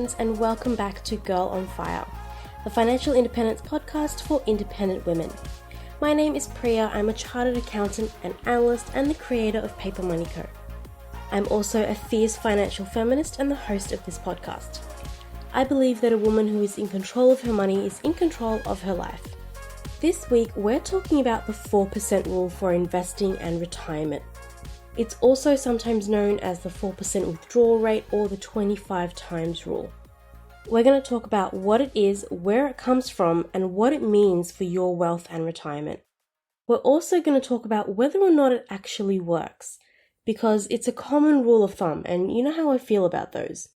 friends, and welcome back to Girl on Fire, the financial independence podcast for independent women. My name is Priya. I'm a chartered accountant and analyst and the creator of Paper Money Co. I'm also a fierce financial feminist and the host of this podcast. I believe that a woman who is in control of her money is in control of her life. This week, we're talking about the 4% rule for investing and retirement. It's also sometimes known as the 4% withdrawal rate or the 25 times rule. We're going to talk about what it is, where it comes from, and what it means for your wealth and retirement. We're also going to talk about whether or not it actually works, because it's a common rule of thumb, and you know how I feel about those.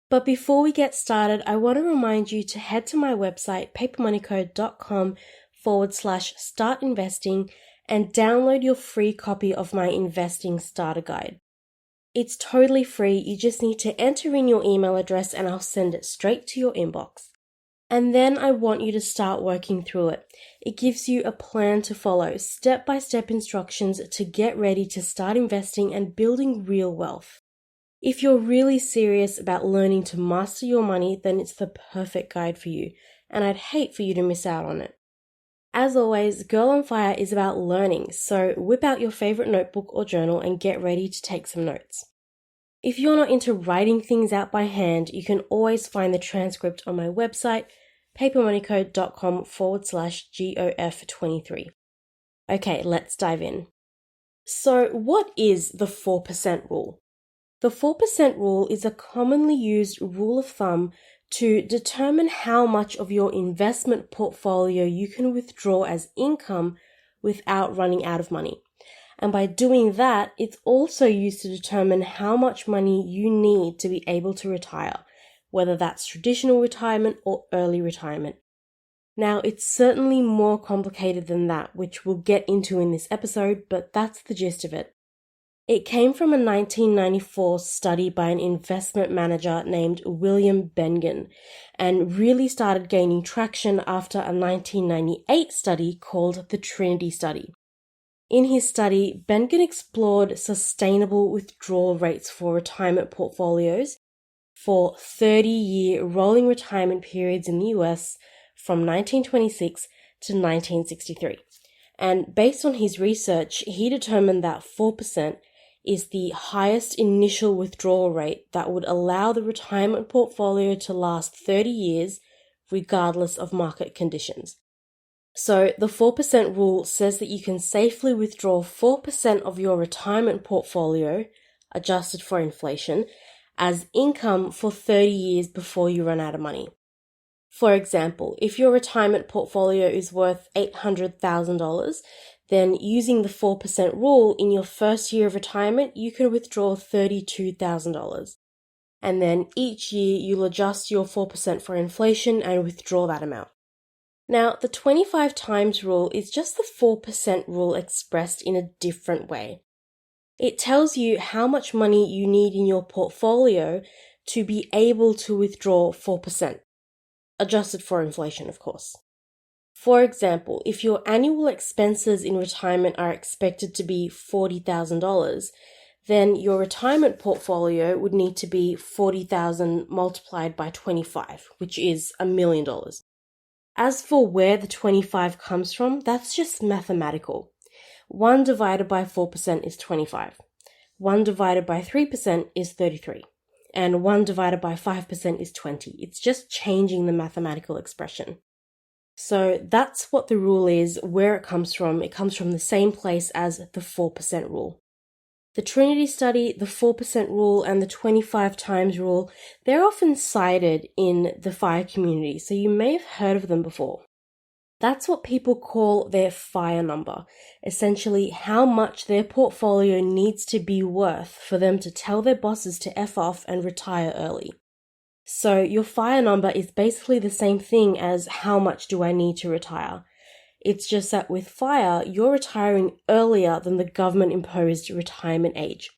But before we get started, I want to remind you to head to my website, papermoneyco.com/start investing, and download your free copy of my investing starter guide. It's totally free. You just need to enter in your email address and I'll send it straight to your inbox. And then I want you to start working through it. It gives you a plan to follow, step-by-step instructions to get ready to start investing and building real wealth. If you're really serious about learning to master your money, then it's the perfect guide for you, and I'd hate for you to miss out on it. As always, Girl on Fire is about learning, so whip out your favorite notebook or journal and get ready to take some notes. If you're not into writing things out by hand, you can always find the transcript on my website, papermoneyco.com/GOF23. Okay, let's dive in. So what is the 4% rule? The 4% rule is a commonly used rule of thumb to determine how much of your investment portfolio you can withdraw as income without running out of money. And by doing that, it's also used to determine how much money you need to be able to retire, whether that's traditional retirement or early retirement. Now, it's certainly more complicated than that, which we'll get into in this episode, but that's the gist of it. It came from a 1994 study by an investment manager named William Bengen and really started gaining traction after a 1998 study called the Trinity study. In his study, Bengen explored sustainable withdrawal rates for retirement portfolios for 30-year rolling retirement periods in the US from 1926 to 1963. And based on his research, he determined that 4% is the highest initial withdrawal rate that would allow the retirement portfolio to last 30 years regardless of market conditions. So the 4% rule says that you can safely withdraw 4% of your retirement portfolio, adjusted for inflation, as income for 30 years before you run out of money. For example, if your retirement portfolio is worth $800,000, then using the 4% rule in your first year of retirement, you can withdraw $32,000. And then each year you'll adjust your 4% for inflation and withdraw that amount. Now, the 25 times rule is just the 4% rule expressed in a different way. It tells you how much money you need in your portfolio to be able to withdraw 4%, adjusted for inflation, of course. For example, if your annual expenses in retirement are expected to be $40,000, then your retirement portfolio would need to be $40,000 multiplied by 25, which is $1 million. As for where the 25 comes from, that's just mathematical. 1 divided by 4% is 25. 1 divided by 3% is 33. And 1 divided by 5% is 20. It's just changing the mathematical expression. So that's what the rule is, where it comes from. It comes from the same place as the 4% rule. The Trinity study, the 4% rule, and the 25 times rule, they're often cited in the FIRE community, so you may have heard of them before. That's what people call their FIRE number, essentially how much their portfolio needs to be worth for them to tell their bosses to F off and retire early. So your FIRE number is basically the same thing as how much do I need to retire. It's just that with FIRE, you're retiring earlier than the government-imposed retirement age.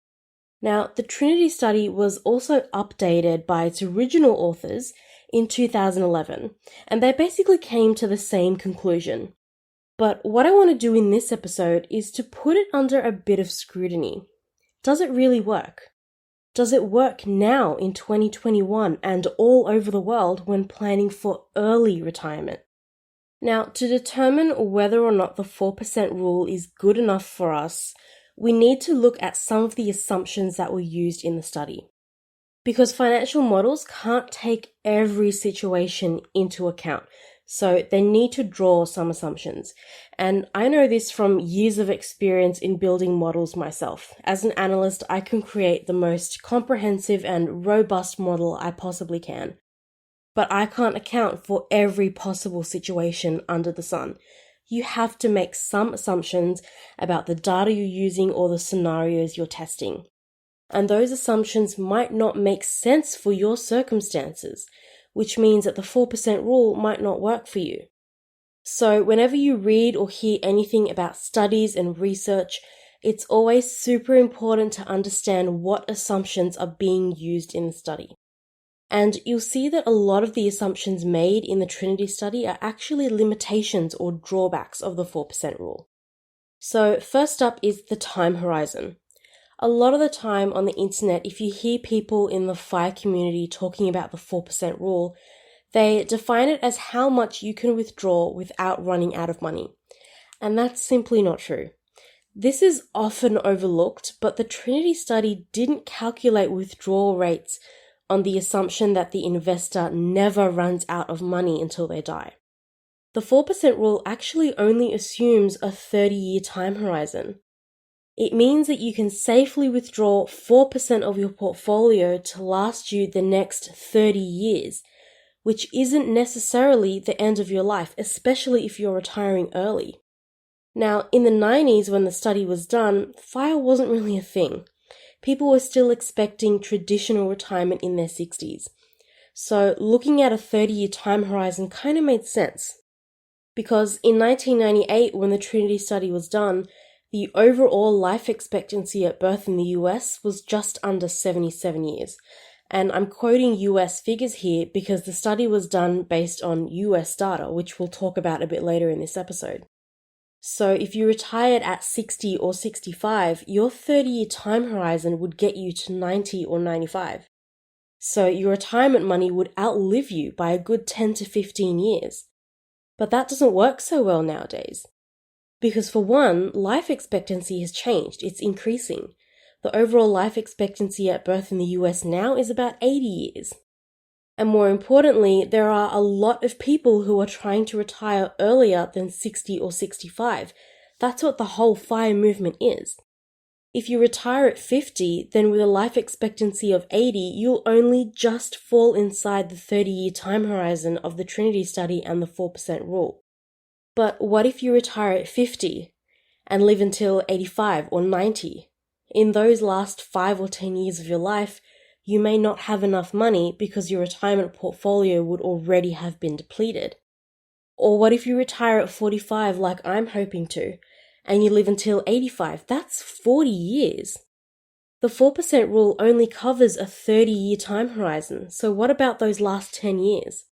Now, the Trinity study was also updated by its original authors in 2011, and they basically came to the same conclusion. But what I want to do in this episode is to put it under a bit of scrutiny. Does it really work? Does it work now in 2021 and all over the world when planning for early retirement? Now, to determine whether or not the 4% rule is good enough for us, we need to look at some of the assumptions that were used in the study. Because financial models can't take every situation into account, so they need to draw some assumptions. And I know this from years of experience in building models myself. As an analyst, I can create the most comprehensive and robust model I possibly can. But I can't account for every possible situation under the sun. You have to make some assumptions about the data you're using or the scenarios you're testing. And those assumptions might not make sense for your circumstances, which means that the 4% rule might not work for you. So whenever you read or hear anything about studies and research, it's always super important to understand what assumptions are being used in the study. And you'll see that a lot of the assumptions made in the Trinity study are actually limitations or drawbacks of the 4% rule. So first up is the time horizon. A lot of the time on the internet, if you hear people in the FI community talking about the 4% rule, they define it as how much you can withdraw without running out of money. And that's simply not true. This is often overlooked, but the Trinity study didn't calculate withdrawal rates on the assumption that the investor never runs out of money until they die. The 4% rule actually only assumes a 30-year time horizon. It means that you can safely withdraw 4% of your portfolio to last you the next 30 years, which isn't necessarily the end of your life, especially if you're retiring early. Now, in the 90s when the study was done, FIRE wasn't really a thing. People were still expecting traditional retirement in their 60s. So looking at a 30-year time horizon kind of made sense. Because in 1998, when the Trinity study was done, the overall life expectancy at birth in the US was just under 77 years. And I'm quoting US figures here because the study was done based on US data, which we'll talk about a bit later in this episode. So if you retired at 60 or 65, your 30-year time horizon would get you to 90 or 95. So your retirement money would outlive you by a good 10 to 15 years. But that doesn't work so well nowadays. Because for one, life expectancy has changed. It's increasing. The overall life expectancy at birth in the US now is about 80 years. And more importantly, there are a lot of people who are trying to retire earlier than 60 or 65. That's what the whole FIRE movement is. If you retire at 50, then with a life expectancy of 80, you'll only just fall inside the 30-year time horizon of the Trinity study and the 4% rule. But what if you retire at 50 and live until 85 or 90? In those last 5 or 10 years of your life, you may not have enough money because your retirement portfolio would already have been depleted. Or what if you retire at 45 like I'm hoping to, and you live until 85? That's 40 years. The 4% rule only covers a 30-year time horizon, so what about those last 10 years?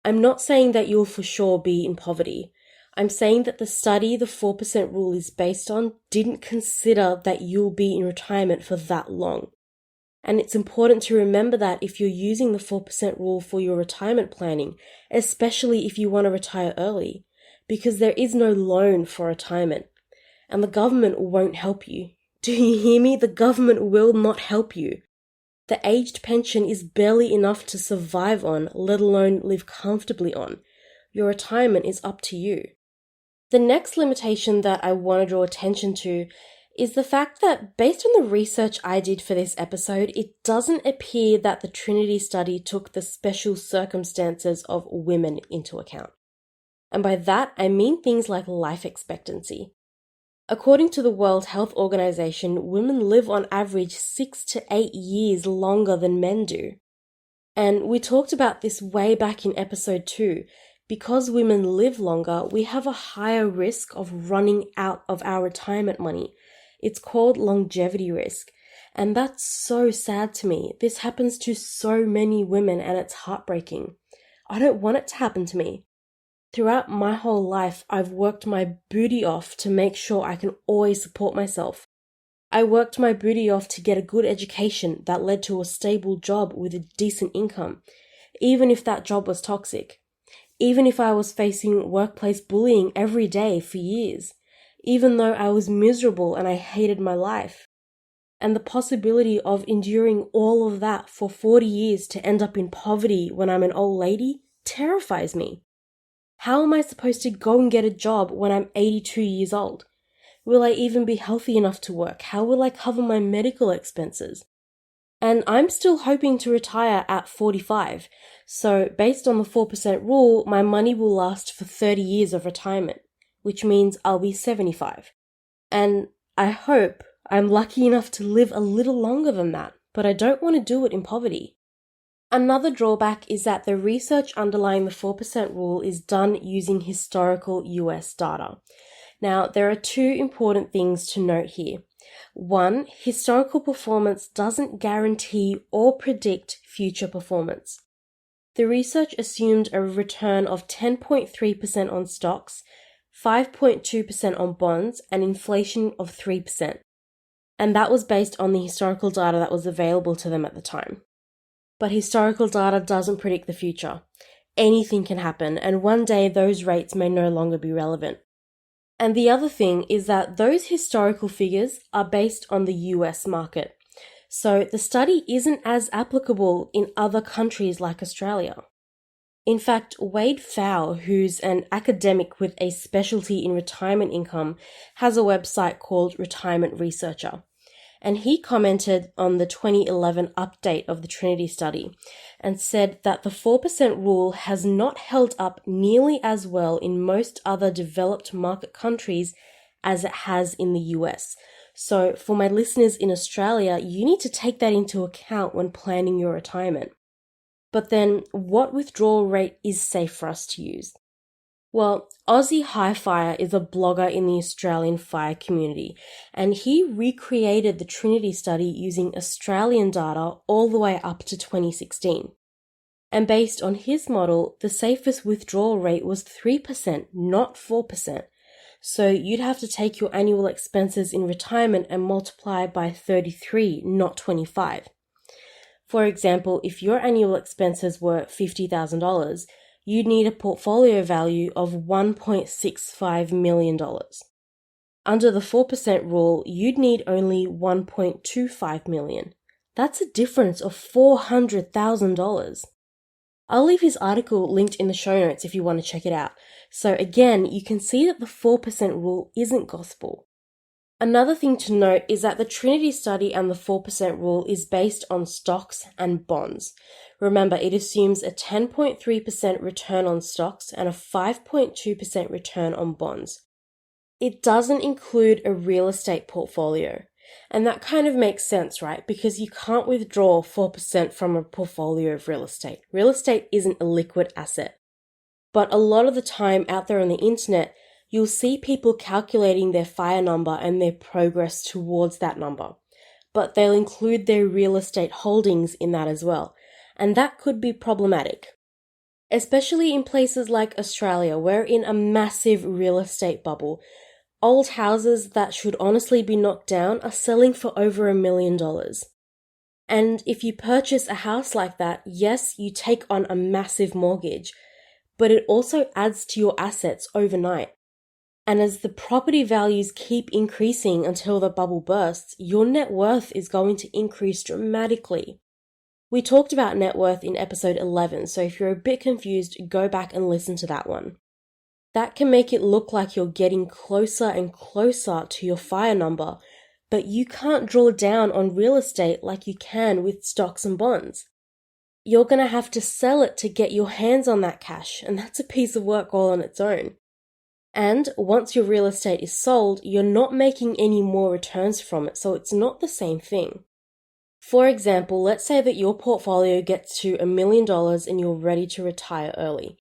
I'm not saying that you'll for sure be in poverty. I'm saying that the study the 4% rule is based on didn't consider that you'll be in retirement for that long. And it's important to remember that if you're using the 4% rule for your retirement planning, especially if you want to retire early, because there is no loan for retirement, and the government won't help you. Do you hear me? The government will not help you. The aged pension is barely enough to survive on, let alone live comfortably on. Your retirement is up to you. The next limitation that I want to draw attention to is the fact that based on the research I did for this episode, it doesn't appear that the Trinity study took the special circumstances of women into account. And by that, I mean things like life expectancy. According to the World Health Organization, women live on average 6 to 8 years longer than men do. And we talked about this way back in episode 2. Because women live longer, we have a higher risk of running out of our retirement money. It's called longevity risk. And that's so sad to me. This happens to so many women and it's heartbreaking. I don't want it to happen to me. Throughout my whole life, I've worked my booty off to make sure I can always support myself. I worked my booty off to get a good education that led to a stable job with a decent income, even if that job was toxic. Even if I was facing workplace bullying every day for years. Even though I was miserable and I hated my life. And the possibility of enduring all of that for 40 years to end up in poverty when I'm an old lady terrifies me. How am I supposed to go and get a job when I'm 82 years old? Will I even be healthy enough to work? How will I cover my medical expenses? And I'm still hoping to retire at 45. So based on the 4% rule, my money will last for 30 years of retirement, which means I'll be 75. And I hope I'm lucky enough to live a little longer than that, but I don't want to do it in poverty. Another drawback is that the research underlying the 4% rule is done using historical US data. Now, there are two important things to note here. One, historical performance doesn't guarantee or predict future performance. The research assumed a return of 10.3% on stocks, 5.2% on bonds, and inflation of 3%. And that was based on the historical data that was available to them at the time. But historical data doesn't predict the future. Anything can happen, and one day those rates may no longer be relevant. And the other thing is that those historical figures are based on the US market. So the study isn't as applicable in other countries like Australia. In fact, Wade Pfau, who's an academic with a specialty in retirement income, has a website called Retirement Researcher. And he commented on the 2011 update of the Trinity study and said that the 4% rule has not held up nearly as well in most other developed market countries as it has in the US. So for my listeners in Australia, you need to take that into account when planning your retirement. But then, what withdrawal rate is safe for us to use? Well, Aussie Highfire is a blogger in the Australian fire community, and he recreated the Trinity study using Australian data all the way up to 2016. And based on his model, the safest withdrawal rate was 3%, not 4%. So you'd have to take your annual expenses in retirement and multiply by 33, not 25. For example, if your annual expenses were $50,000, you'd need a portfolio value of $1.65 million. Under the 4% rule, you'd need only $1.25 million. That's a difference of $400,000. I'll leave his article linked in the show notes if you want to check it out. So again, you can see that the 4% rule isn't gospel. Another thing to note is that the Trinity study and the 4% rule is based on stocks and bonds. Remember, it assumes a 10.3% return on stocks and a 5.2% return on bonds. It doesn't include a real estate portfolio. And that kind of makes sense, right? Because you can't withdraw 4% from a portfolio of real estate. Real estate isn't a liquid asset. But a lot of the time out there on the internet, you'll see people calculating their FIRE number and their progress towards that number. But they'll include their real estate holdings in that as well. And that could be problematic. Especially in places like Australia, we're in a massive real estate bubble. Old houses that should honestly be knocked down are selling for over $1 million. And if you purchase a house like that, yes, you take on a massive mortgage, but it also adds to your assets overnight. And as the property values keep increasing until the bubble bursts, your net worth is going to increase dramatically. We talked about net worth in episode 11, so if you're a bit confused, go back and listen to that one. That can make it look like you're getting closer and closer to your FIRE number, but you can't draw down on real estate like you can with stocks and bonds. You're going to have to sell it to get your hands on that cash, and that's a piece of work all on its own. And once your real estate is sold, you're not making any more returns from it, so it's not the same thing. For example, let's say that your portfolio gets to $1 million and you're ready to retire early.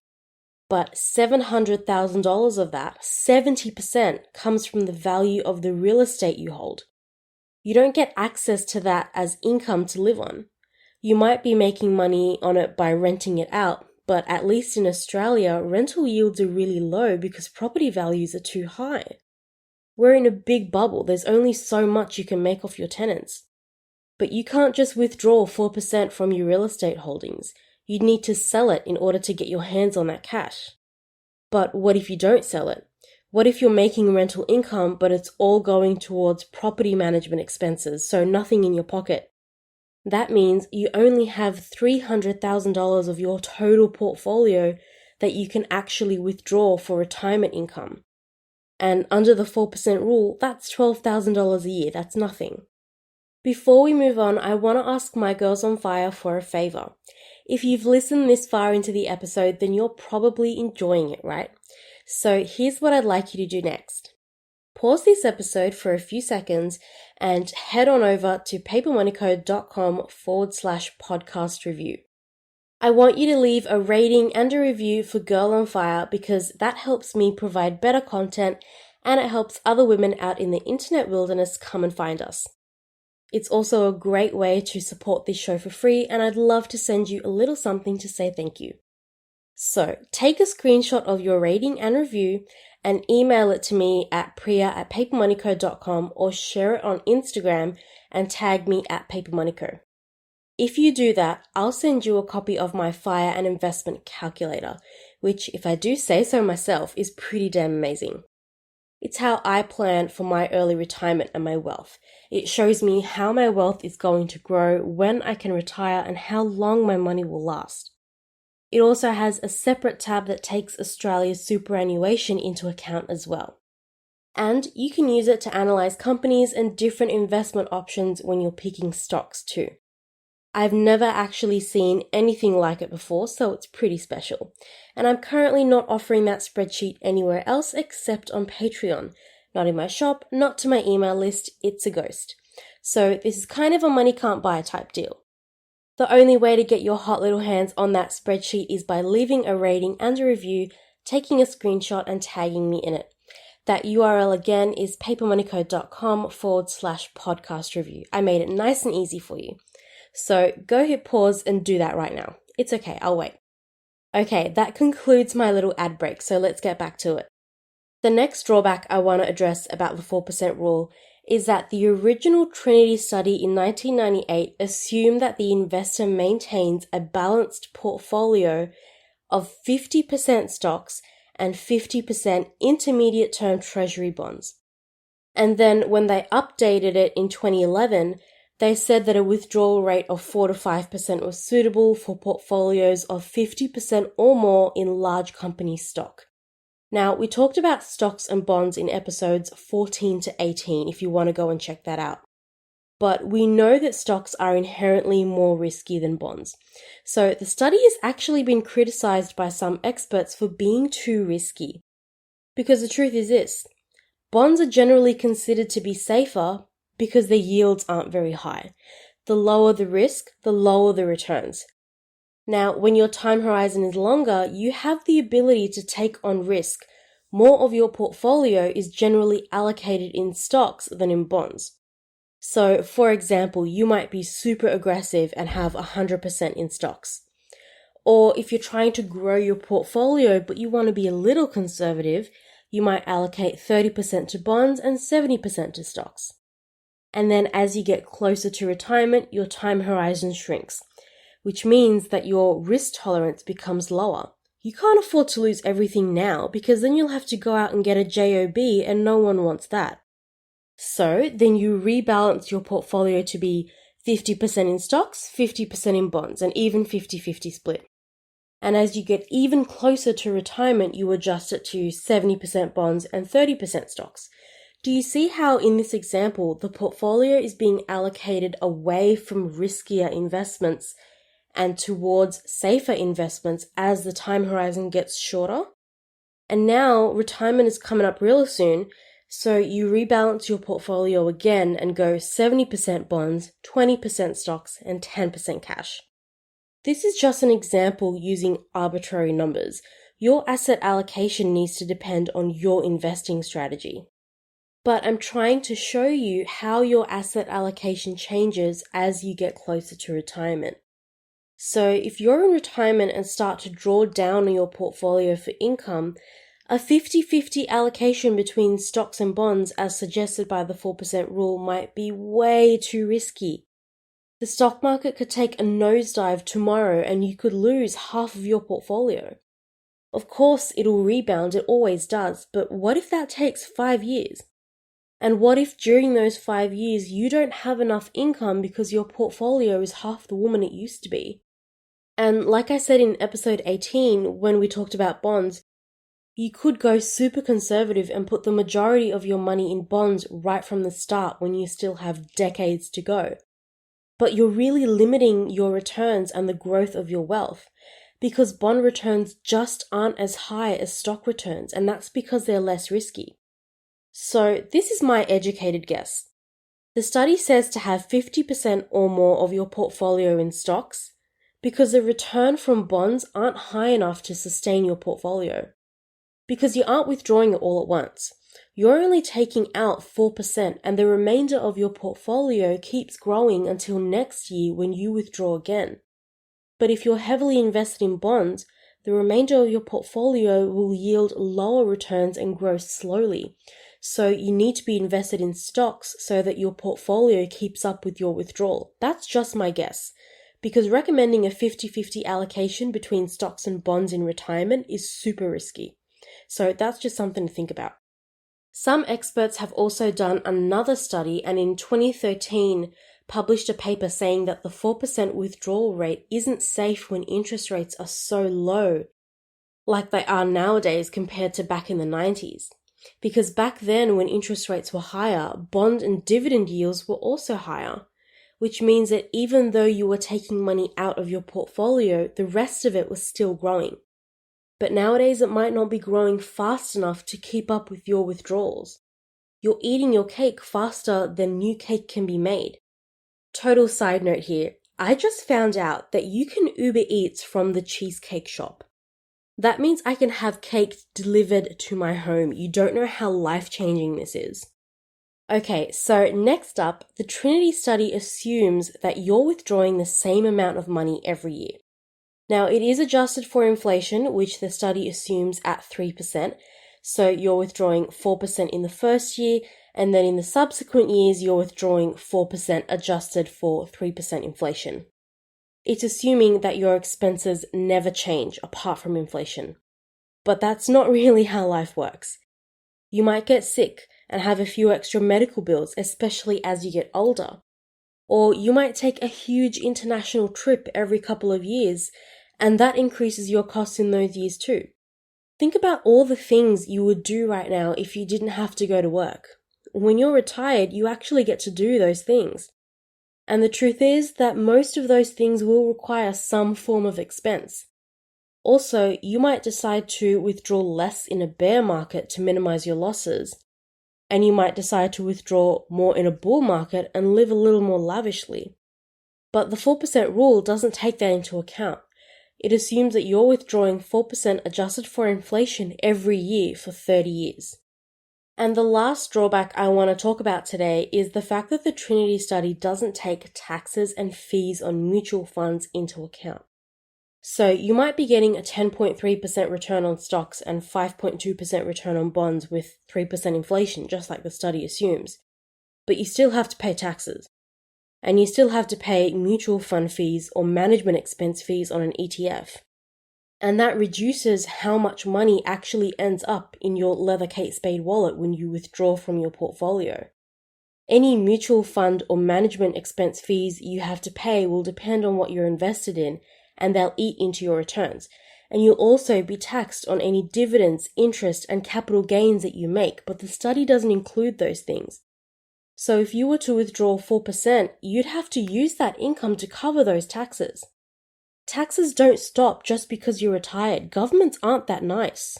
But $700,000 of that, 70%, comes from the value of the real estate you hold. You don't get access to that as income to live on. You might be making money on it by renting it out, but at least in Australia, rental yields are really low because property values are too high. We're in a big bubble. There's only so much you can make off your tenants. But you can't just withdraw 4% from your real estate holdings. You'd need to sell it in order to get your hands on that cash. But what if you don't sell it? What if you're making rental income, but it's all going towards property management expenses, so nothing in your pocket? That means you only have $300,000 of your total portfolio that you can actually withdraw for retirement income. And under the 4% rule, that's $12,000 a year. That's nothing. Before we move on, I want to ask my girls on fire for a favor. If you've listened this far into the episode, then you're probably enjoying it, right? So here's what I'd like you to do next. Pause this episode for a few seconds and head on over to papermoneyco.com/podcast review. I want you to leave a rating and a review for Girl on Fire because that helps me provide better content and it helps other women out in the internet wilderness come and find us. It's also a great way to support this show for free, and I'd love to send you a little something to say thank you. So take a screenshot of your rating and review and email it to me at priya@papermoneyco.com or share it on Instagram and tag me at papermoneyco. If you do that, I'll send you a copy of my FIRE and investment calculator, which, if I do say so myself, is pretty damn amazing. It's how I plan for my early retirement and my wealth. It shows me how my wealth is going to grow, when I can retire, and how long my money will last. It also has a separate tab that takes Australia's superannuation into account as well. And you can use it to analyze companies and different investment options when you're picking stocks too. I've never actually seen anything like it before, so it's pretty special. And I'm currently not offering that spreadsheet anywhere else except on Patreon. Not in my shop, not to my email list, it's a ghost. So this is kind of a money can't buy type deal. The only way to get your hot little hands on that spreadsheet is by leaving a rating and a review, taking a screenshot and tagging me in it. That URL again is papermoneyco.com/podcast review. I made it nice and easy for you. So go hit pause and do that right now. It's okay, I'll wait. Okay, that concludes my little ad break, so let's get back to it. The next drawback I want to address about the 4% rule is that the original Trinity study in 1998 assumed that the investor maintains a balanced portfolio of 50% stocks and 50% intermediate-term treasury bonds. And then when they updated it in 2011, they said that a withdrawal rate of 4 to 5% was suitable for portfolios of 50% or more in large company stock. Now, we talked about stocks and bonds in episodes 14 to 18 if you want to go and check that out. But we know that stocks are inherently more risky than bonds. So the study has actually been criticized by some experts for being too risky. Because the truth is this, bonds are generally considered to be safer because their yields aren't very high. The lower the risk, the lower the returns. Now, when your time horizon is longer, you have the ability to take on risk. More of your portfolio is generally allocated in stocks than in bonds. So, for example, you might be super aggressive and have 100% in stocks. Or if you're trying to grow your portfolio but you want to be a little conservative, you might allocate 30% to bonds and 70% to stocks. And then as you get closer to retirement, your time horizon shrinks, which means that your risk tolerance becomes lower. You can't afford to lose everything now because then you'll have to go out and get a job and no one wants that. So then you rebalance your portfolio to be 50% in stocks, 50% in bonds, and even 50-50 split. And as you get even closer to retirement, you adjust it to 70% bonds and 30% stocks. Do you see how in this example, the portfolio is being allocated away from riskier investments and towards safer investments as the time horizon gets shorter? And now retirement is coming up real soon, so you rebalance your portfolio again and go 70% bonds, 20% stocks, and 10% cash. This is just an example using arbitrary numbers. Your asset allocation needs to depend on your investing strategy. But I'm trying to show you how your asset allocation changes as you get closer to retirement. So if you're in retirement and start to draw down on your portfolio for income, A 50-50 allocation between stocks and bonds, as suggested by the 4% rule, might be way too risky. The stock market could take a nosedive tomorrow and you could lose half of your portfolio. Of course, it'll rebound, it always does, but what if that takes 5 years? And what if during those 5 years you don't have enough income because your portfolio is half the woman it used to be? And like I said in episode 18, when we talked about bonds, you could go super conservative and put the majority of your money in bonds right from the start when you still have decades to go. But you're really limiting your returns and the growth of your wealth because bond returns just aren't as high as stock returns, and that's because they're less risky. So this is my educated guess. The study says to have 50% or more of your portfolio in stocks because the return from bonds aren't high enough to sustain your portfolio. Because you aren't withdrawing it all at once. You're only taking out 4% and the remainder of your portfolio keeps growing until next year when you withdraw again. But if you're heavily invested in bonds, the remainder of your portfolio will yield lower returns and grow slowly. So you need to be invested in stocks so that your portfolio keeps up with your withdrawal. That's just my guess. Because recommending a 50-50 allocation between stocks and bonds in retirement is super risky. So that's just something to think about. Some experts have also done another study and in 2013 published a paper saying that the 4% withdrawal rate isn't safe when interest rates are so low, like they are nowadays compared to back in the 90s. Because back then when interest rates were higher, bond and dividend yields were also higher, which means that even though you were taking money out of your portfolio, the rest of it was still growing. But nowadays it might not be growing fast enough to keep up with your withdrawals. You're eating your cake faster than new cake can be made. Total side note here, I just found out that you can Uber Eats from the Cheesecake Shop. That means I can have cake delivered to my home. You don't know how life-changing this is. Okay, so next up, the Trinity study assumes that you're withdrawing the same amount of money every year. Now, it is adjusted for inflation, which the study assumes at 3%. So you're withdrawing 4% in the first year, and then in the subsequent years, you're withdrawing 4% adjusted for 3% inflation. It's assuming that your expenses never change apart from inflation. But that's not really how life works. You might get sick and have a few extra medical bills, especially as you get older. Or you might take a huge international trip every couple of years, and that increases your costs in those years too. Think about all the things you would do right now if you didn't have to go to work. When you're retired, you actually get to do those things. And the truth is that most of those things will require some form of expense. Also, you might decide to withdraw less in a bear market to minimize your losses. And you might decide to withdraw more in a bull market and live a little more lavishly. But the 4% rule doesn't take that into account. It assumes that you're withdrawing 4% adjusted for inflation every year for 30 years. And the last drawback I want to talk about today is the fact that the Trinity study doesn't take taxes and fees on mutual funds into account. So you might be getting a 10.3% return on stocks and 5.2% return on bonds with 3% inflation, just like the study assumes. But you still have to pay taxes. And you still have to pay mutual fund fees or management expense fees on an ETF. And that reduces how much money actually ends up in your leather Kate Spade wallet when you withdraw from your portfolio. Any mutual fund or management expense fees you have to pay will depend on what you're invested in, and they'll eat into your returns. And you'll also be taxed on any dividends, interest, and capital gains that you make, but the study doesn't include those things. So if you were to withdraw 4%, you'd have to use that income to cover those taxes. Taxes don't stop just because you're retired. Governments aren't that nice.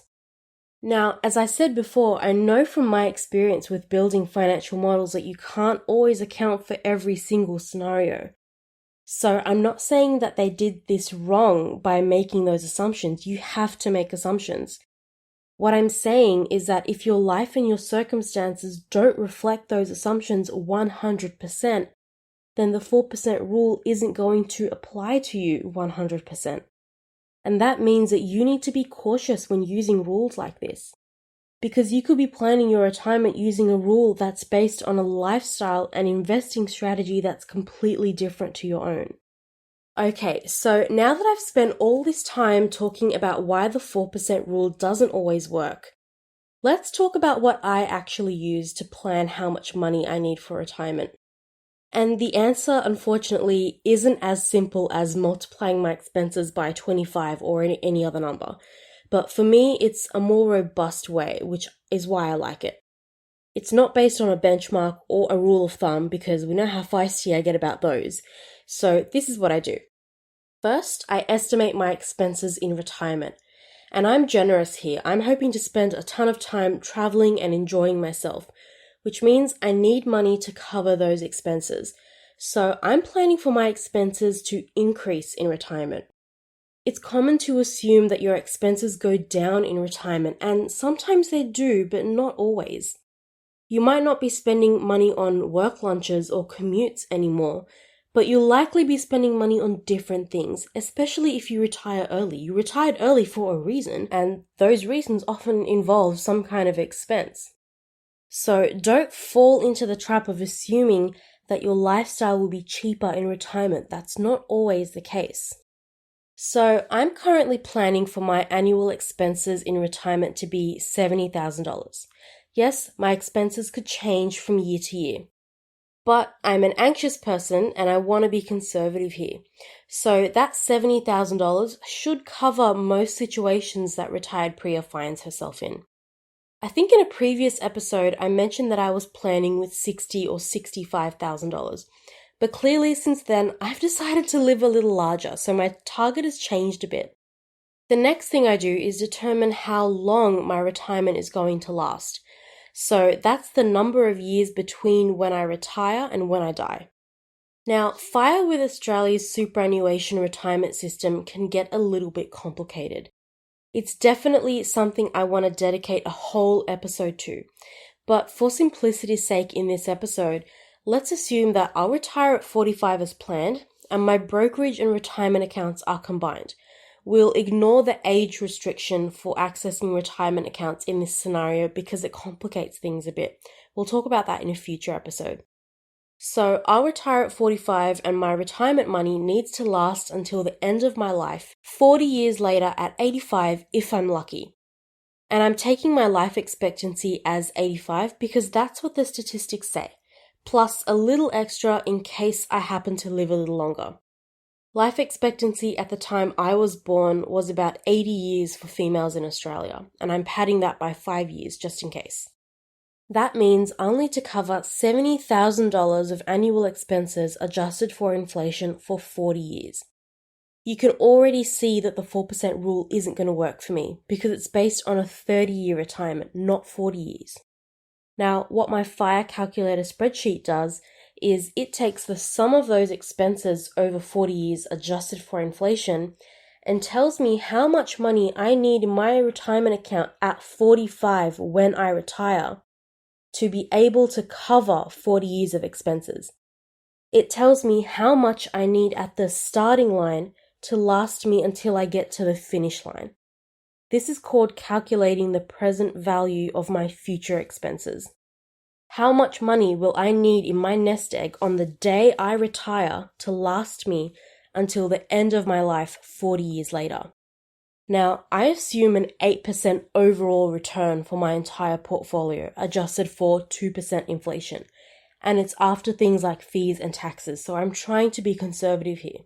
Now, as I said before, I know from my experience with building financial models that you can't always account for every single scenario. So I'm not saying that they did this wrong by making those assumptions. You have to make assumptions. What I'm saying is that if your life and your circumstances don't reflect those assumptions 100%, then the 4% rule isn't going to apply to you 100%. And that means that you need to be cautious when using rules like this, because you could be planning your retirement using a rule that's based on a lifestyle and investing strategy that's completely different to your own. Okay, so now that I've spent all this time talking about why the 4% rule doesn't always work, let's talk about what I actually use to plan how much money I need for retirement. And the answer, unfortunately, isn't as simple as multiplying my expenses by 25 or any other number. But for me, it's a more robust way, which is why I like it. It's not based on a benchmark or a rule of thumb, because we know how feisty I get about those. So this is what I do. First, I estimate my expenses in retirement. And I'm generous here. I'm hoping to spend a ton of time traveling and enjoying myself, which means I need money to cover those expenses. So I'm planning for my expenses to increase in retirement. It's common to assume that your expenses go down in retirement, and sometimes they do, but not always. You might not be spending money on work lunches or commutes anymore, but you'll likely be spending money on different things, especially if you retire early. You retired early for a reason, and those reasons often involve some kind of expense. So don't fall into the trap of assuming that your lifestyle will be cheaper in retirement. That's not always the case. So I'm currently planning for my annual expenses in retirement to be $70,000. Yes, my expenses could change from year to year. But I'm an anxious person and I want to be conservative here. So that $70,000 should cover most situations that retired Priya finds herself in. I think in a previous episode, I mentioned that I was planning with $60,000 or $65,000. But clearly since then, I've decided to live a little larger, so my target has changed a bit. The next thing I do is determine how long my retirement is going to last. So that's the number of years between when I retire and when I die. Now, fire with Australia's superannuation retirement system can get a little bit complicated. It's definitely something I want to dedicate a whole episode to. But for simplicity's sake in this episode, let's assume that I'll retire at 45 as planned and my brokerage and retirement accounts are combined. We'll ignore the age restriction for accessing retirement accounts in this scenario because it complicates things a bit. We'll talk about that in a future episode. So I'll retire at 45 and my retirement money needs to last until the end of my life, 40 years later at 85 if I'm lucky. And I'm taking my life expectancy as 85 because that's what the statistics say, plus a little extra in case I happen to live a little longer. Life expectancy at the time I was born was about 80 years for females in Australia, and I'm padding that by 5 years just in case. That means I'll need to cover $70,000 of annual expenses adjusted for inflation for 40 years. You can already see that the 4% rule isn't going to work for me because it's based on a 30-year retirement, not 40 years. Now, what my FIRE calculator spreadsheet does is it takes the sum of those expenses over 40 years adjusted for inflation and tells me how much money I need in my retirement account at 45 when I retire to be able to cover 40 years of expenses. It tells me how much I need at the starting line to last me until I get to the finish line. This is called calculating the present value of my future expenses. How much money will I need in my nest egg on the day I retire to last me until the end of my life 40 years later? Now, I assume an 8% overall return for my entire portfolio, adjusted for 2% inflation, and it's after things like fees and taxes, so I'm trying to be conservative here.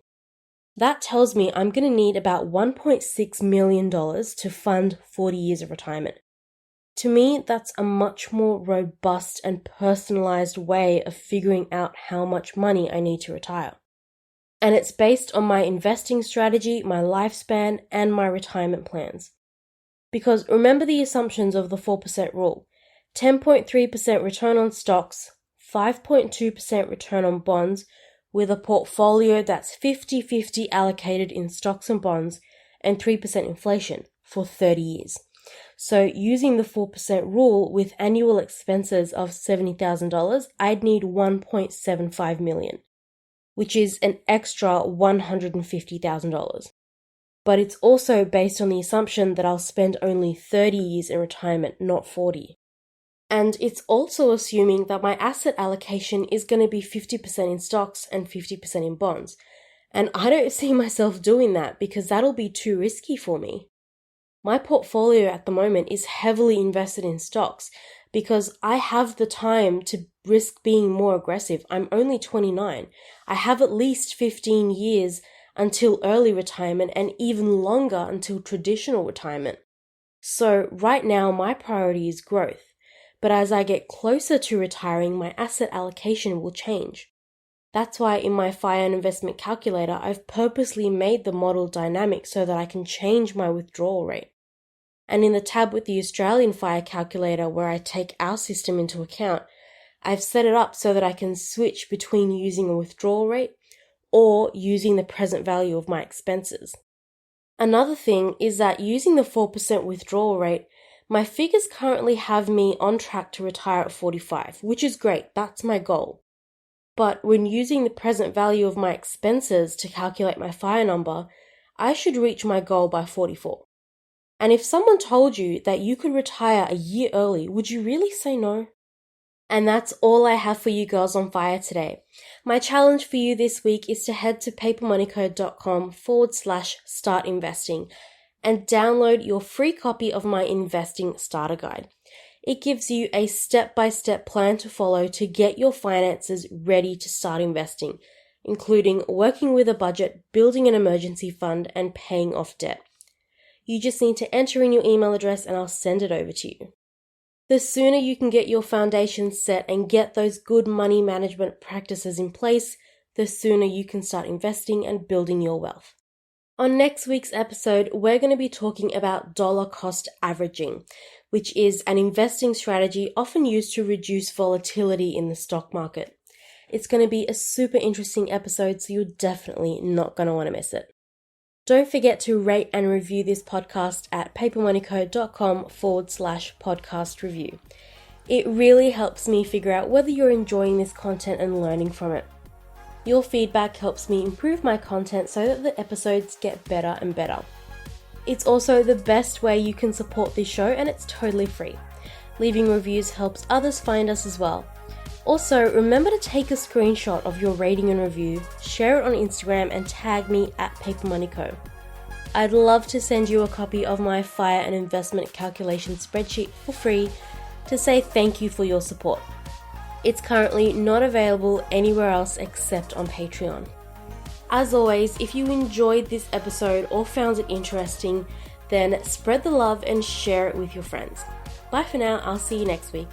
That tells me I'm going to need about $1.6 million to fund 40 years of retirement. To me, that's a much more robust and personalized way of figuring out how much money I need to retire. And it's based on my investing strategy, my lifespan, and my retirement plans. Because remember the assumptions of the 4% rule. 10.3% return on stocks, 5.2% return on bonds, with a portfolio that's 50-50 allocated in stocks and bonds, and 3% inflation for 30 years. So using the 4% rule with annual expenses of $70,000, I'd need $1.75 million. Which is an extra $150,000. but it's also based on the assumption that I'll spend only 30 years in retirement, not 40. And it's also assuming that my asset allocation is going to be 50% in stocks and 50% in bonds. And I don't see myself doing that because that'll be too risky for me. My portfolio at the moment is heavily invested in stocks because I have the time to risk being more aggressive. I'm only 29. I have at least 15 years until early retirement and even longer until traditional retirement. So right now my priority is growth. But as I get closer to retiring, my asset allocation will change. That's why in my FIRE and investment calculator, I've purposely made the model dynamic so that I can change my withdrawal rate. And in the tab with the Australian FIRE calculator where I take our system into account, I've set it up so that I can switch between using a withdrawal rate or using the present value of my expenses. Another thing is that using the 4% withdrawal rate, my figures currently have me on track to retire at 45, which is great. That's my goal. But when using the present value of my expenses to calculate my FIRE number, I should reach my goal by 44. And if someone told you that you could retire a year early, would you really say no? And that's all I have for you girls on FIRE today. My challenge for you this week is to head to papermoneycode.com/start investing and download your free copy of my investing starter guide. It gives you a step-by-step plan to follow to get your finances ready to start investing, including working with a budget, building an emergency fund, and paying off debt. You just need to enter in your email address and I'll send it over to you. The sooner you can get your foundations set and get those good money management practices in place, the sooner you can start investing and building your wealth. On next week's episode, we're going to be talking about dollar cost averaging, which is an investing strategy often used to reduce volatility in the stock market. It's going to be a super interesting episode, so you're definitely not going to want to miss it. Don't forget to rate and review this podcast at papermoneycode.com/podcast review. It really helps me figure out whether you're enjoying this content and learning from it. Your feedback helps me improve my content so that the episodes get better and better. It's also the best way you can support this show and it's totally free. Leaving reviews helps others find us as well. Also, remember to take a screenshot of your rating and review, share it on Instagram and tag me at papermoneyco. I'd love to send you a copy of my FIRE and investment calculation spreadsheet for free to say thank you for your support. It's currently not available anywhere else except on Patreon. As always, if you enjoyed this episode or found it interesting, then spread the love and share it with your friends. Bye for now, I'll see you next week.